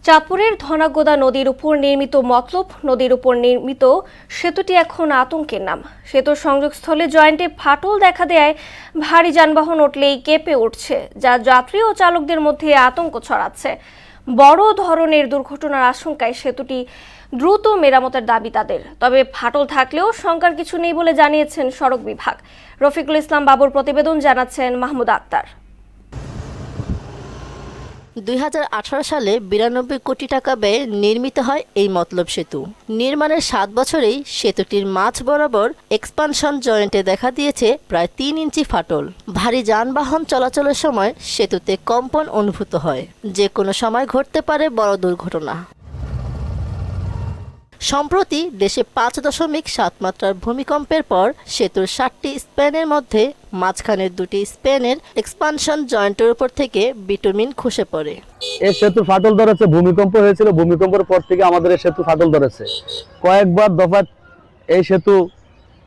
চাঁদপুরের ধনাগোদা নদীর উপর নির্মিত মতলব নদীর উপর নির্মিত সেতুটি এখন আতঙ্কের নাম। সেতুর সংযোগস্থলে জয়েন্টে ফাটল দেখা দেয় ভারী যানবাহন উঠলেই কেঁপে উঠছে, যা যাত্রী ও চালকদের মধ্যে আতঙ্ক ছড়াচ্ছে। বড় ধরনের দুর্ঘটনার আশঙ্কায় সেতুটি দ্রুত মেরামতের দাবি তাদের। তবে ফাটল থাকলেও শঙ্কার কিছু নেই বলে জানিয়েছেন সড়ক বিভাগ। রফিকুল ইসলাম বাবুর প্রতিবেদন, জানাচ্ছেন মাহমুদ আক্তার। 2018 সালে 92 কোটি টাকা ব্যয়ে নির্মিত হয় এই মতলব সেতু। নির্মাণের 7 বছরেই সেতুটির মাঝ বরাবর এক্সপানশন জয়েন্টে দেখা দিয়েছে প্রায় 3 ইঞ্চি ফাটল। ভারী যানবাহন চলাচলের সময় সেতুতে কম্পন অনুভূত হয়, যে কোনো সময় ঘটতে পারে বড় দুর্ঘটনা। সম্প্রতি দেশে 5.7 মাত্রার ভূমিকম্পের পর সেতুর 7টি স্প্যানের মধ্যে মাঝখানের 2টি স্প্যানের এক্সপানশন জয়েন্টের উপর থেকে বিটুমিন খসে পড়ে। এই সেতু ফাটল ধরেছে, ভূমিকম্প হয়েছিল, ভূমিকম্পের পর থেকে আমাদের এই সেতু ফাটল ধরেছে। কয়েকবার দফা এই সেতু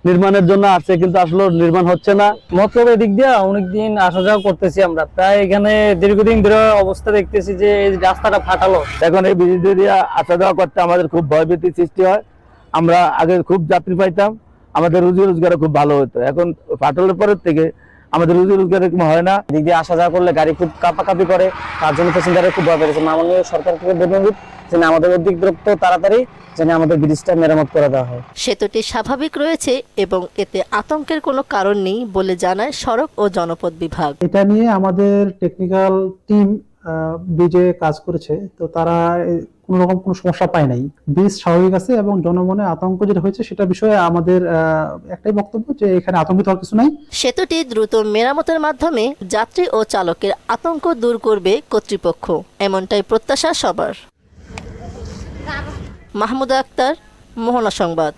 নির্মাণের জন্য আসছে, কিন্তু আসলে নির্মাণ হচ্ছে না। মতলব এদিক দিয়ে অনেকদিন আসা যাওয়া করতেছি আমরা, প্রায় এখানে দীর্ঘদিন ধরে অবস্থা দেখতেছি যে এই রাস্তাটা ফাটালো। এখন এই ব্রিজ দিয়ে আসা যাওয়া করতে আমাদের খুব ভয়ভীতি সৃষ্টি হয়। আমরা আগে খুব যাত্রী পাইতাম, আমাদের রুজি রোজগার খুব ভালো হতো। এখন ফাটলের পরের থেকে আমাদের রুজি রোজগার এরকম হয় না। এদিক দিয়ে আসা যাওয়া করলে গাড়ি খুব কাঁপাকাঁপি করে, তার জন্য প্যাসেঞ্জারের খুব ভয় পেয়েছে। মাননীয় সরকার থেকে অনুরোধ যেন আমাদের অধিকৃত তাড়াতাড়ি যেন আমাদের ব্রিজটা মেরামত করে দেওয়া হয়। সেতুটি স্বাভাবিক রয়েছে এবং এতে আতঙ্কের কোনো কারণ নেই বলে জানায় সড়ক ও জনপথ বিভাগ। এটা নিয়ে আমাদের টেকনিক্যাল টিম ব্রিজে কাজ করেছে, তো তারা কোনো রকম কোনো সমস্যা পায় নাই। ব্রিজ স্বাভাবিক আছে এবং জনমনে আতঙ্ক যেটা হয়েছে সেটা বিষয়ে আমাদের একটাই বক্তব্য যে এখানে আতঙ্কিত হওয়ার কিছু নাই। সেতুটি দ্রুত মেরামতের মাধ্যমে যাত্রী ও চালকের আতঙ্ক দূর করবে কর্তৃপক্ষ, এমনটাই প্রত্যাশা সবার। মাহমুদ আক্তার, মোহনা সংবাদ।